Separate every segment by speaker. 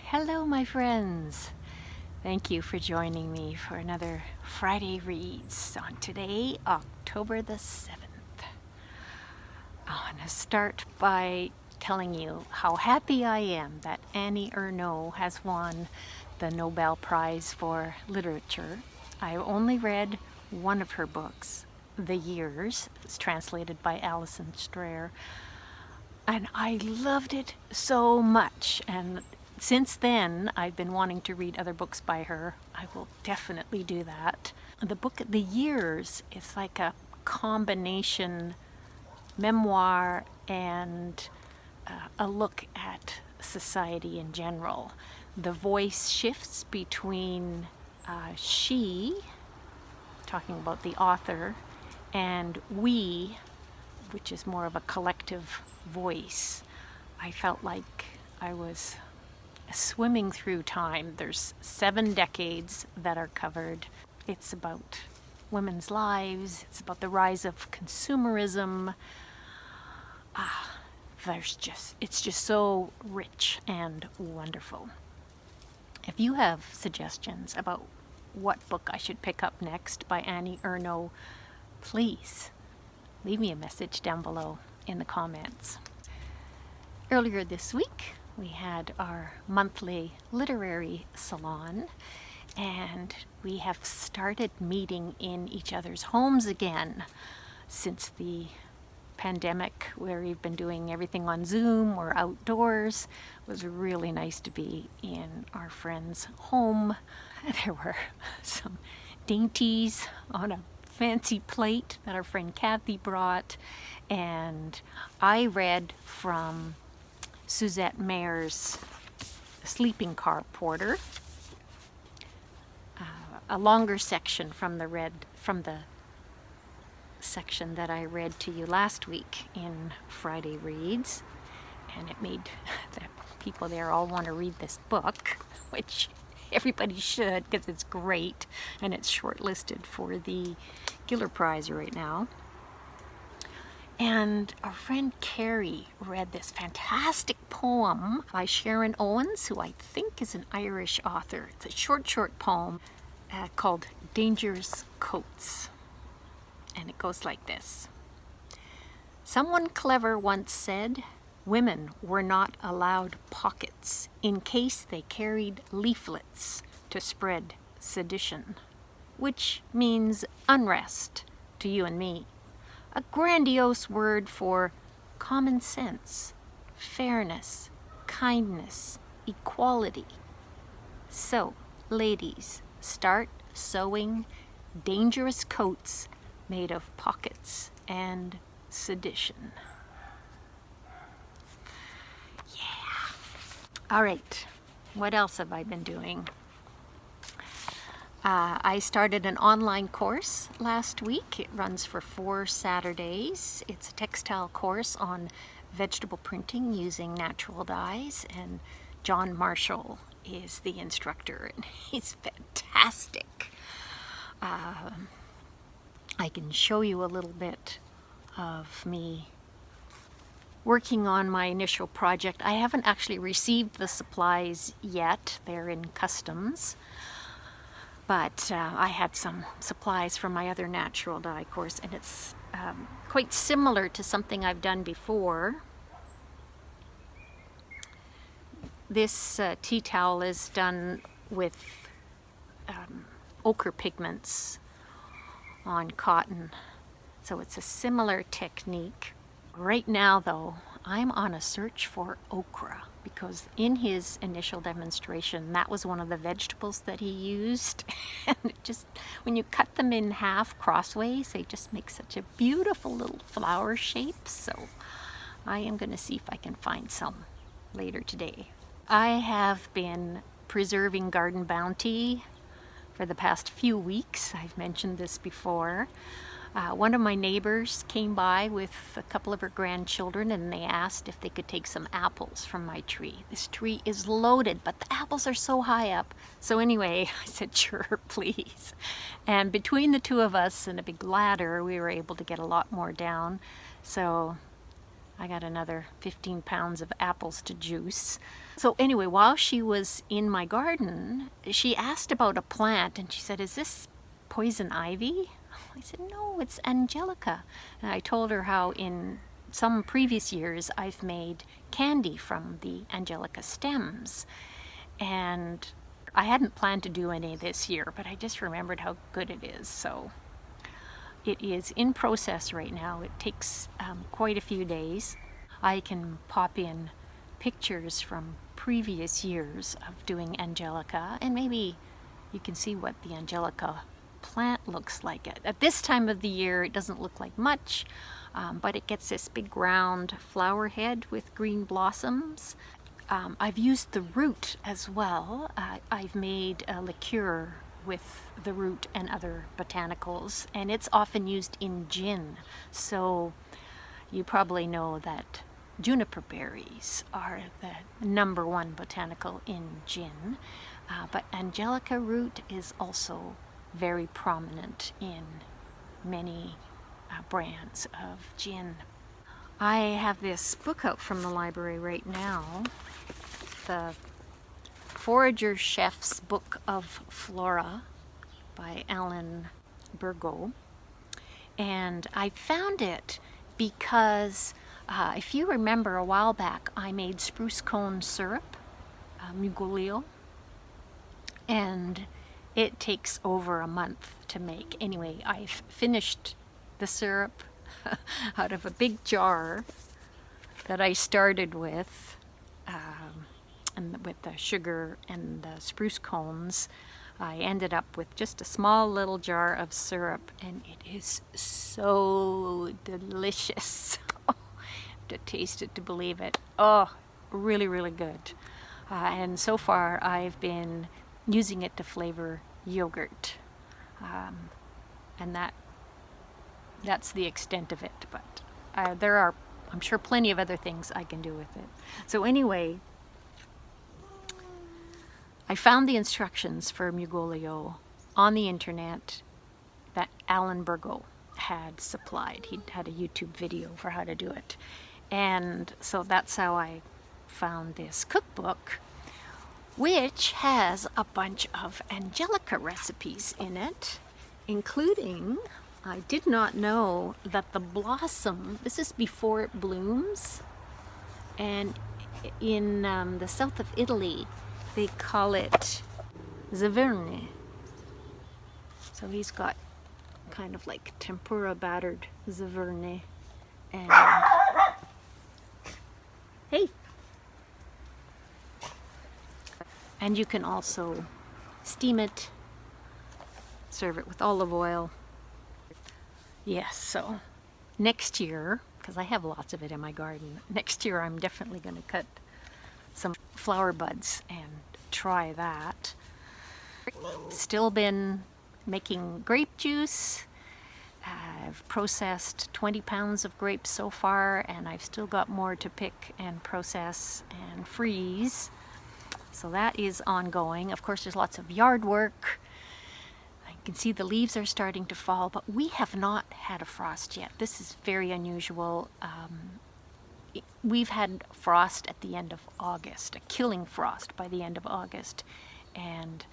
Speaker 1: Hello, my friends. Thank you for joining me for another Friday Reads on today, October the 7th. I want to start by telling you how happy I am that Annie Ernaux has won the Nobel Prize for Literature. I only read one of her books, The Years. It's translated by Alison Strayer. And I loved it so much. And since then, I've been wanting to read other books by her. I will definitely do that. The book, The Years, is like a combination memoir and a look at society in general. The voice shifts between she, talking about the author, and we, which is more of a collective voice. I felt like I was swimming through time. There's 7 decades that are covered. It's about women's lives. It's about the rise of consumerism. It's just so rich and wonderful. If you have suggestions about what book I should pick up next by Annie Ernaux, please leave me a message down below in the comments. Earlier this week, we had our monthly literary salon, and we have started meeting in each other's homes again since the pandemic, where we've been doing everything on Zoom or outdoors. It was really nice to be in our friend's home. There were some dainties on a fancy plate that our friend Kathy brought, and I read from Suzette Mayer's Sleeping Car Porter, a longer section from the section that I read to you last week in Friday Reads, and it made the people there all want to read this book, which everybody should, because it's great and it's shortlisted for the Giller Prize right now. And our friend Carrie read this fantastic poem by Sharon Owens, who I think is an Irish author. It's a short poem called Dangerous Coats. And it goes like this. Someone clever once said, women were not allowed pockets in case they carried leaflets to spread sedition, which means unrest to you and me. A grandiose word for common sense, fairness, kindness, equality. So, ladies, start sewing dangerous coats made of pockets and sedition. Yeah. All right, what else have I been doing? I started an online course last week. It runs for 4 Saturdays. It's a textile course on vegetable printing using natural dyes, and John Marshall is the instructor, and he's fantastic. I can show you a little bit of me working on my initial project. I haven't actually received the supplies yet. They're in customs. But I had some supplies from my other natural dye course, and it's quite similar to something I've done before. This tea towel is done with ochre pigments on cotton, so it's a similar technique. Right now, though, I'm on a search for okra, because in his initial demonstration, that was one of the vegetables that he used. And it just, when you cut them in half crossways, they just make such a beautiful little flower shape. So I am going to see if I can find some later today. I have been preserving Garden Bounty for the past few weeks. I've mentioned this before. One of my neighbors came by with a couple of her grandchildren, and they asked if they could take some apples from my tree. This tree is loaded, but the apples are so high up. So anyway, I said, sure, please. And between the two of us and a big ladder, we were able to get a lot more down. So I got another 15 pounds of apples to juice. So anyway, while she was in my garden, she asked about a plant and she said, "Is this poison ivy?" I said, "No, it's Angelica." And I told her how in some previous years I've made candy from the Angelica stems. And I hadn't planned to do any this year, but I just remembered how good it is. So it is in process right now. It takes quite a few days. I can pop in pictures from previous years of doing Angelica, and maybe you can see what the Angelica plant looks like. At this time of the year, it doesn't look like much, but it gets this big round flower head with green blossoms. I've used the root as well. I've made a liqueur with the root and other botanicals, and it's often used in gin. So you probably know that juniper berries are the #1 botanical in gin, but Angelica root is also very prominent in many brands of gin. I have this book out from the library right now, the Forager Chef's Book of Flora by Bergo, and I found it because if you remember a while back I made spruce cone syrup, Mugolio, and it takes over a month to make. Anyway, I've finished the syrup out of a big jar that I started with, and with the sugar and the spruce cones. I ended up with just a small little jar of syrup, and it is so delicious. To taste it to believe it. Oh, really, really good. And so far I've been using it to flavor yogurt, and that's the extent of it, but there are, I'm sure, plenty of other things I can do with it. So anyway, I found the instructions for Mugolio on the internet that Bergo had supplied. He had a YouTube video for how to do it. And so that's how I found this cookbook, which has a bunch of Angelica recipes in it, including, I did not know that the blossom, this is before it blooms, and in the south of Italy they call it Zaverne. So he's got kind of like tempura battered Zaverne, and hey, and you can also steam it, serve it with olive oil. Yes, so next year, because I have lots of it in my garden, next year I'm definitely going to cut some flower buds and try that. Still been making grape juice. I've processed 20 pounds of grapes so far, and I've still got more to pick and process and freeze. So that is ongoing. Of course, there's lots of yard work. I can see the leaves are starting to fall, but we have not had a frost yet. This is very unusual. We've had frost at the end of August, a killing frost by the end of August, and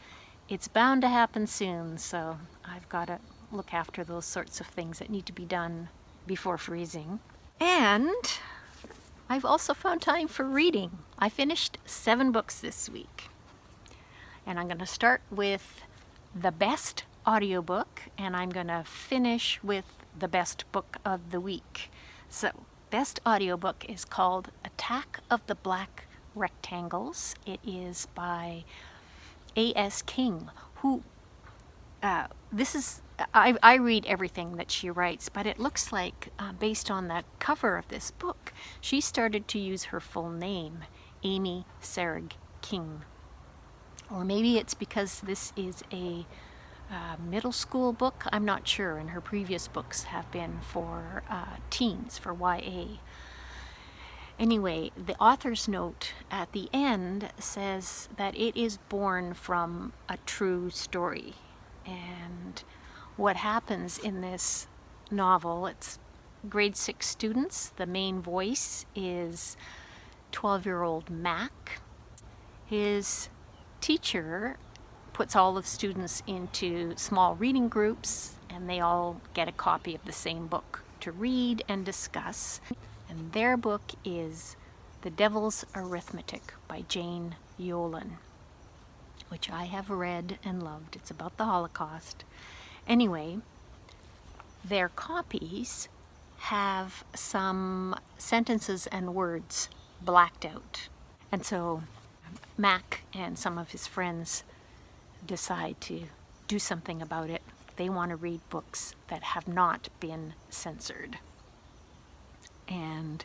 Speaker 1: it's bound to happen soon, so I've got to look after those sorts of things that need to be done before freezing. And I've also found time for reading. I finished 7 books this week, and I'm going to start with the best audiobook, and I'm going to finish with the best book of the week. So best audiobook is called Attack of the Black Rectangles. It is by A.S. King, who I read everything that she writes, but it looks like, based on the cover of this book, she started to use her full name, Amy Sarig King. Or maybe it's because this is a middle school book, I'm not sure, and her previous books have been for teens, for YA. Anyway, the author's note at the end says that it is born from a true story. And what happens in this novel, it's grade 6 students. The main voice is 12-year-old Mac. His teacher puts all of the students into small reading groups, and they all get a copy of the same book to read and discuss. And their book is The Devil's Arithmetic by Jane Yolen, which I have read and loved. It's about the Holocaust. Anyway, their copies have some sentences and words blacked out. And so Mac and some of his friends decide to do something about it. They want to read books that have not been censored. And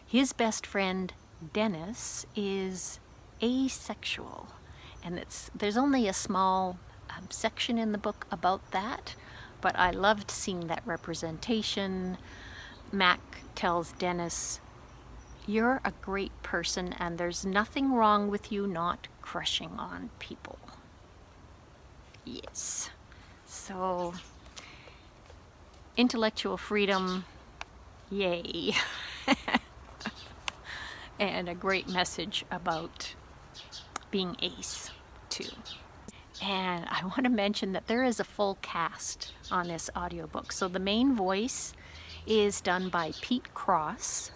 Speaker 1: his best friend, Dennis, is asexual. And there's only a small section in the book about that, but I loved seeing that representation. Mac tells Dennis, "You're a great person and there's nothing wrong with you not crushing on people." Yes. So, intellectual freedom, yay. And a great message about being ace, too. And I want to mention that there is a full cast on this audiobook. So the main voice is done by Pete Cross.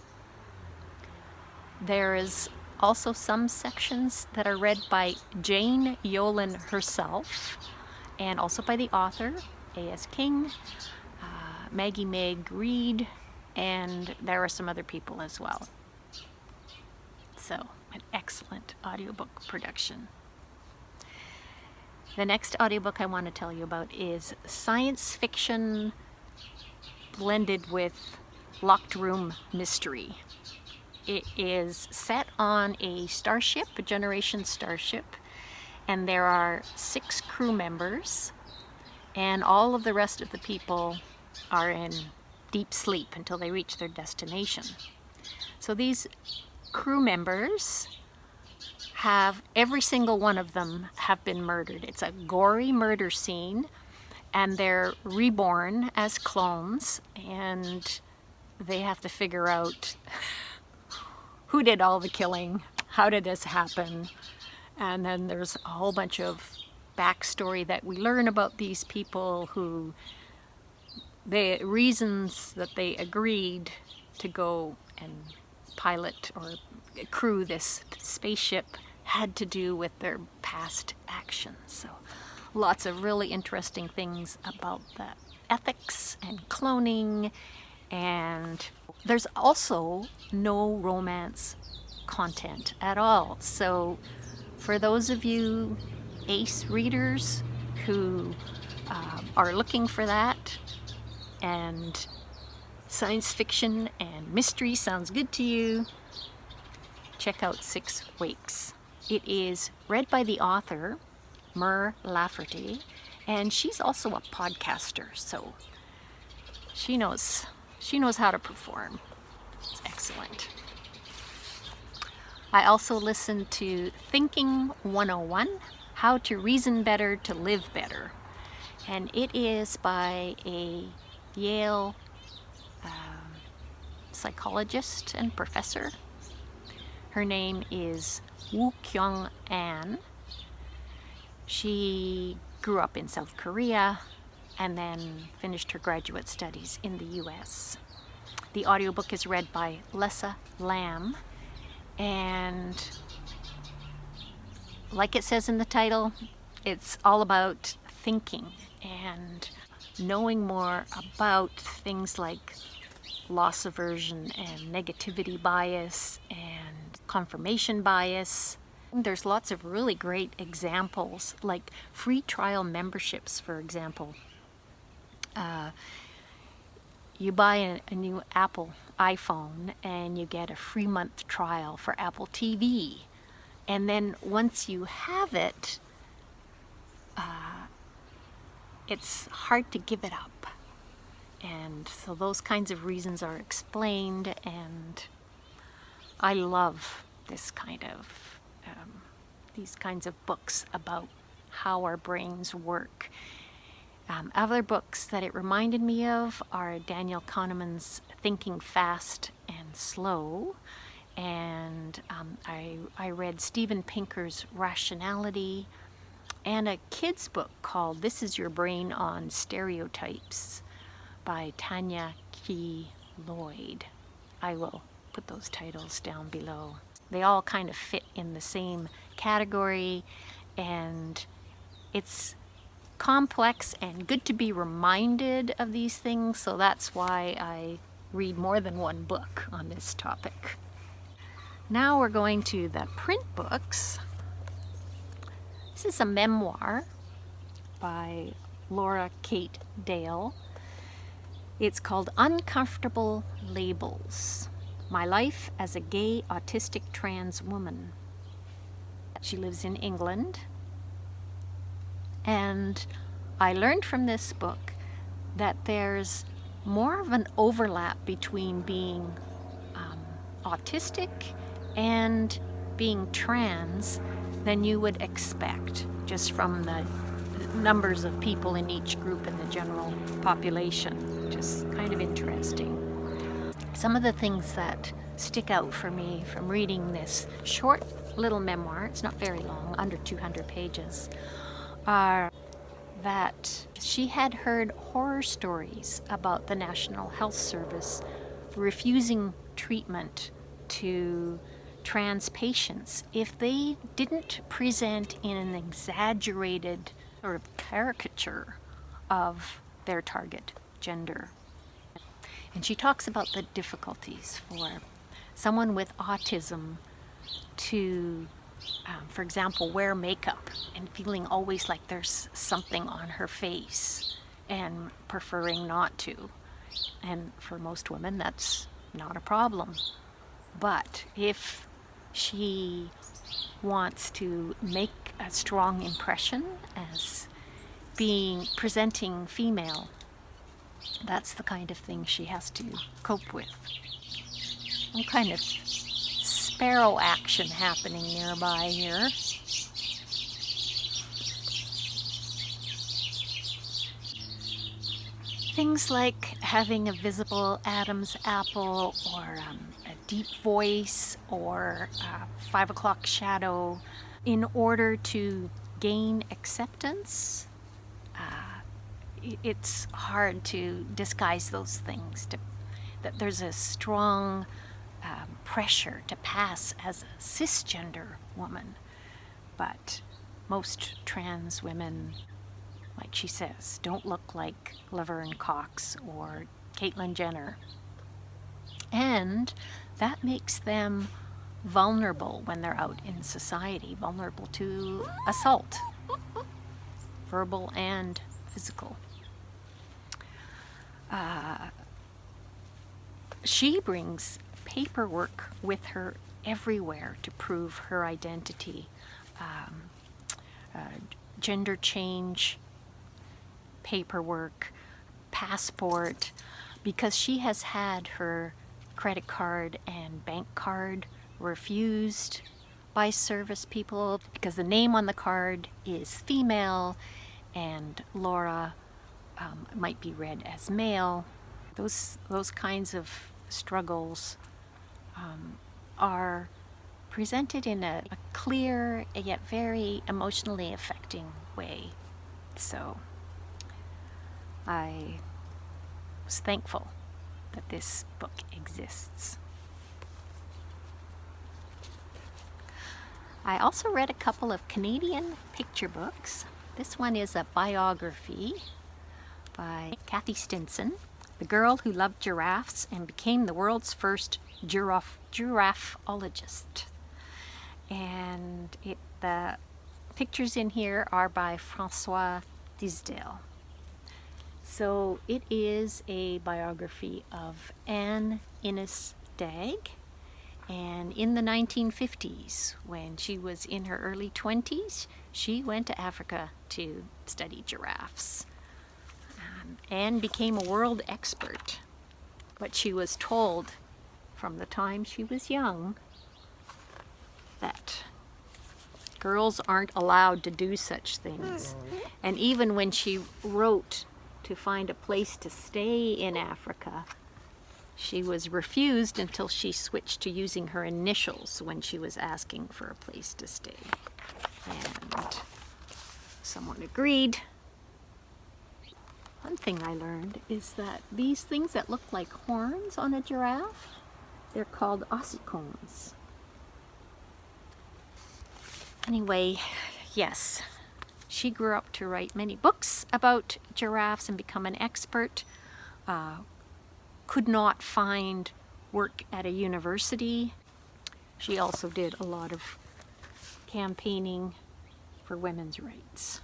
Speaker 1: There is also some sections that are read by Jane Yolen herself, and also by the author, A.S. King, Maggi-Meg Reed, and there are some other people as well. So, an excellent audiobook production. The next audiobook I want to tell you about is science fiction blended with locked room mystery. It is set on a starship, a Generation starship, and there are 6 crew members, and all of the rest of the people are in deep sleep until they reach their destination. So these crew members every single one of them have been murdered. It's a gory murder scene, and they're reborn as clones, and they have to figure out who did all the killing, how did this happen, and then there's a whole bunch of backstory that we learn about these people, who the reasons that they agreed to go and pilot or crew this spaceship had to do with their past actions. So lots of really interesting things about the ethics and cloning, and there's also no romance content at all. So for those of you ace readers who are looking for that, and science fiction and mystery sounds good to you, check out 6 Wakes. It is read by the author, Mur Lafferty, and she's also a podcaster, so she knows how to perform. It's excellent. I also listened to Thinking 101, How to Reason Better to Live Better, and it is by a Yale psychologist and professor. Her name is Woo-Kyoung Ahn. She grew up in South Korea and then finished her graduate studies in the US. The audiobook is read by Lessa Lamb, and like it says in the title, it's all about thinking and knowing more about things like loss aversion and negativity bias and confirmation bias. There's lots of really great examples, like free trial memberships, for example. You buy a new Apple iPhone and you get a free month trial for Apple TV. And then once you have it, it's hard to give it up. And so those kinds of reasons are explained, and I love this kind of these kinds of books about how our brains work. Other books that it reminded me of are Daniel Kahneman's Thinking Fast and Slow, and I read Steven Pinker's Rationality, and a kid's book called This Is Your Brain on Stereotypes by Tanya Lloyd. I will put those titles down below. They all kind of fit in the same category, and it's complex and good to be reminded of these things, so that's why I read more than one book on this topic. Now we're going to the print books. This is a memoir by Laura Kate Dale. It's called Uncomfortable Labels: My Life as a Gay Autistic Trans Woman. She lives in England, and I learned from this book that there's more of an overlap between being autistic and being trans than you would expect, just from the numbers of people in each group in the general population. Just kind of interesting. Some of the things that stick out for me from reading this short little memoir, it's not very long, under 200 pages, are that she had heard horror stories about the National Health Service refusing treatment to trans patients if they didn't present in an exaggerated sort of caricature of their target gender. And she talks about the difficulties for someone with autism to, for example, wear makeup and feeling always like there's something on her face and preferring not to. And for most women, that's not a problem. But if she wants to make a strong impression as being presenting female, that's the kind of thing she has to cope with. Some kind of sparrow action happening nearby here. Things like having a visible Adam's apple, or a deep voice, or a 5 o'clock shadow in order to gain acceptance. It's hard to disguise those things, that there's a strong pressure to pass as a cisgender woman. But most trans women, like she says, don't look like Laverne Cox or Caitlyn Jenner. And that makes them vulnerable when they're out in society, vulnerable to assault, verbal and physical. She brings paperwork with her everywhere to prove her identity. Gender change paperwork, passport, because she has had her credit card and bank card refused by service people because the name on the card is female and Laura might be read as male. Those kinds of struggles are presented in a clear yet very emotionally affecting way. So I was thankful that this book exists. I also read a couple of Canadian picture books. This one is a biography by Kathy Stinson, the girl who loved giraffes and became the world's first giraffologist. And the pictures in here are by François Thisdale. So it is a biography of Anne Innes Dagg, and in the 1950s, when she was in her early 20s, she went to Africa to study giraffes. Anne became a world expert, but she was told from the time she was young that Girls aren't allowed to do such things. And even when she wrote to find a place to stay in Africa, she was refused until she switched to using her initials when she was asking for a place to stay. And someone agreed. One thing I learned is that these things that look like horns on a giraffe, they're called ossicones. Anyway, yes, she grew up to write many books about giraffes and become an expert. Could not find work at a university. She also did a lot of campaigning for women's rights.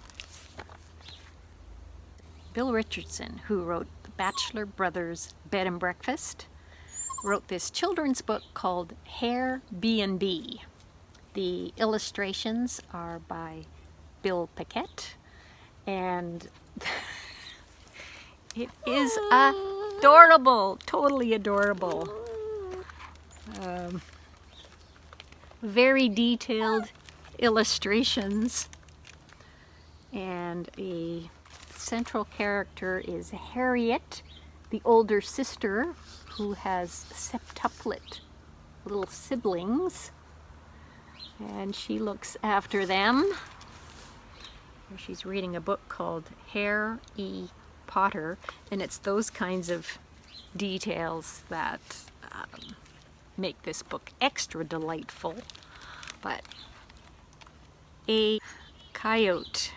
Speaker 1: Bill Richardson, who wrote The Bachelor Brothers Bed and Breakfast, wrote this children's book called Hare B&B. The illustrations are by Bill Pechet, and it is adorable, totally adorable. Very detailed illustrations, and a central character is Harriet, the older sister, who has septuplet little siblings, and she looks after them. She's reading a book called Hare E. Potter, and it's those kinds of details that make this book extra delightful. But a coyote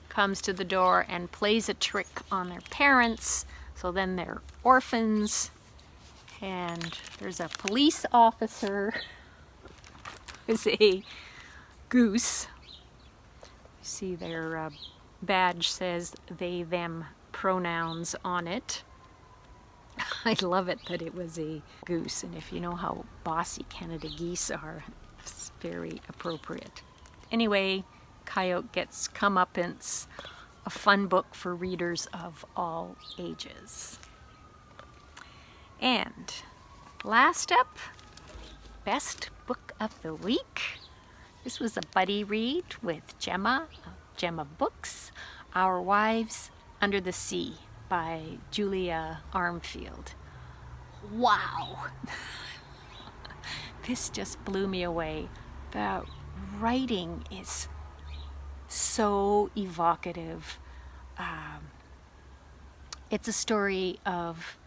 Speaker 1: comes to the door and plays a trick on their parents, so then they're orphans, and there's a police officer who's a goose. You see their badge says they, them pronouns on it. I love it that it was a goose, and if you know how bossy Canada geese are, it's very appropriate. Anyway, Coyote gets comeuppance, a fun book for readers of all ages. And last up, best book of the week. This was a buddy read with Gemma, Gemma Books, Our Wives Under the Sea by Julia Armfield. Wow! This just blew me away. The writing is so evocative. It's a story of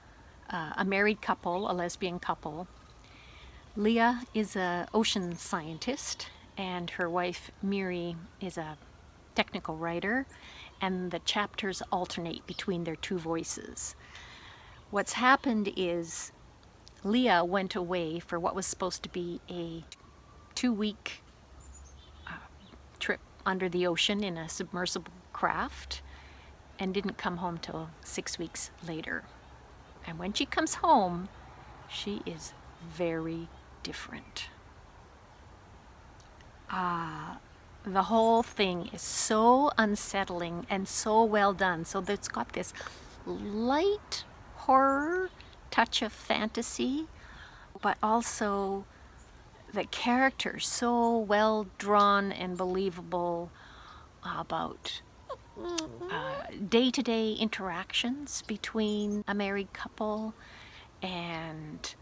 Speaker 1: a married couple, a lesbian couple. Leah is an ocean scientist, and her wife Miri is a technical writer, and the chapters alternate between their two voices. What's happened is Leah went away for what was supposed to be a 2-week trip under the ocean in a submersible craft, and didn't come home till 6 weeks later. And when she comes home, she is very different. The whole thing is so unsettling and so well done. So it's got this light horror, touch of fantasy, but also the characters so well drawn and believable about day-to-day interactions between a married couple, and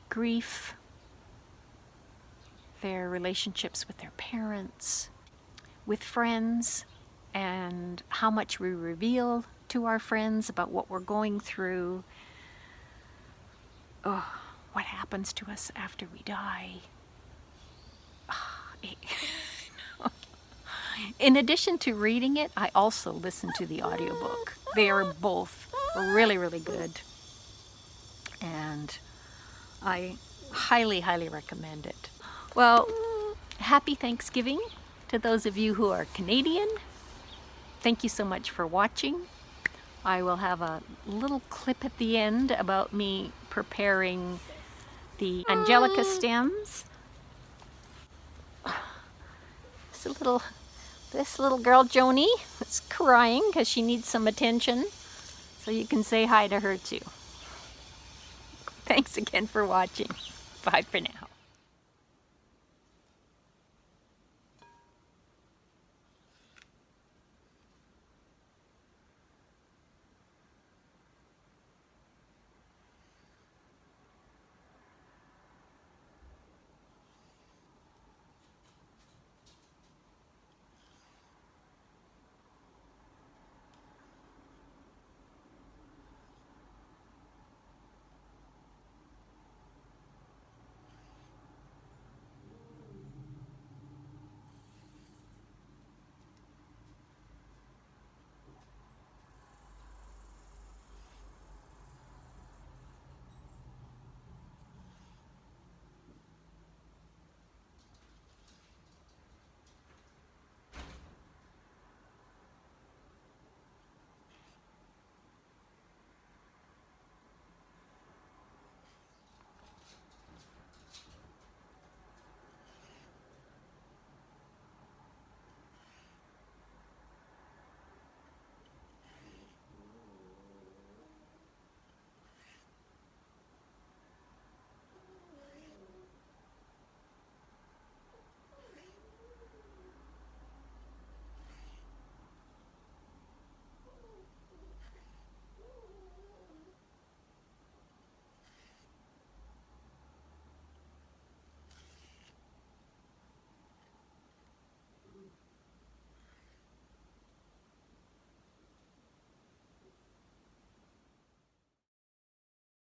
Speaker 1: grief, their relationships with their parents, with friends, and how much we reveal to our friends about what we're going through. Oh, what happens to us after we die. In addition to reading it, I also listened to the audiobook. They are both really, really good, and I highly, highly recommend it. Well, happy Thanksgiving to those of you who are Canadian. Thank you so much for watching. I will have a little clip at the end about me preparing the Angelica stems. This little girl, Joni, is crying because she needs some attention. So you can say hi to her too. Thanks again for watching. Bye for now.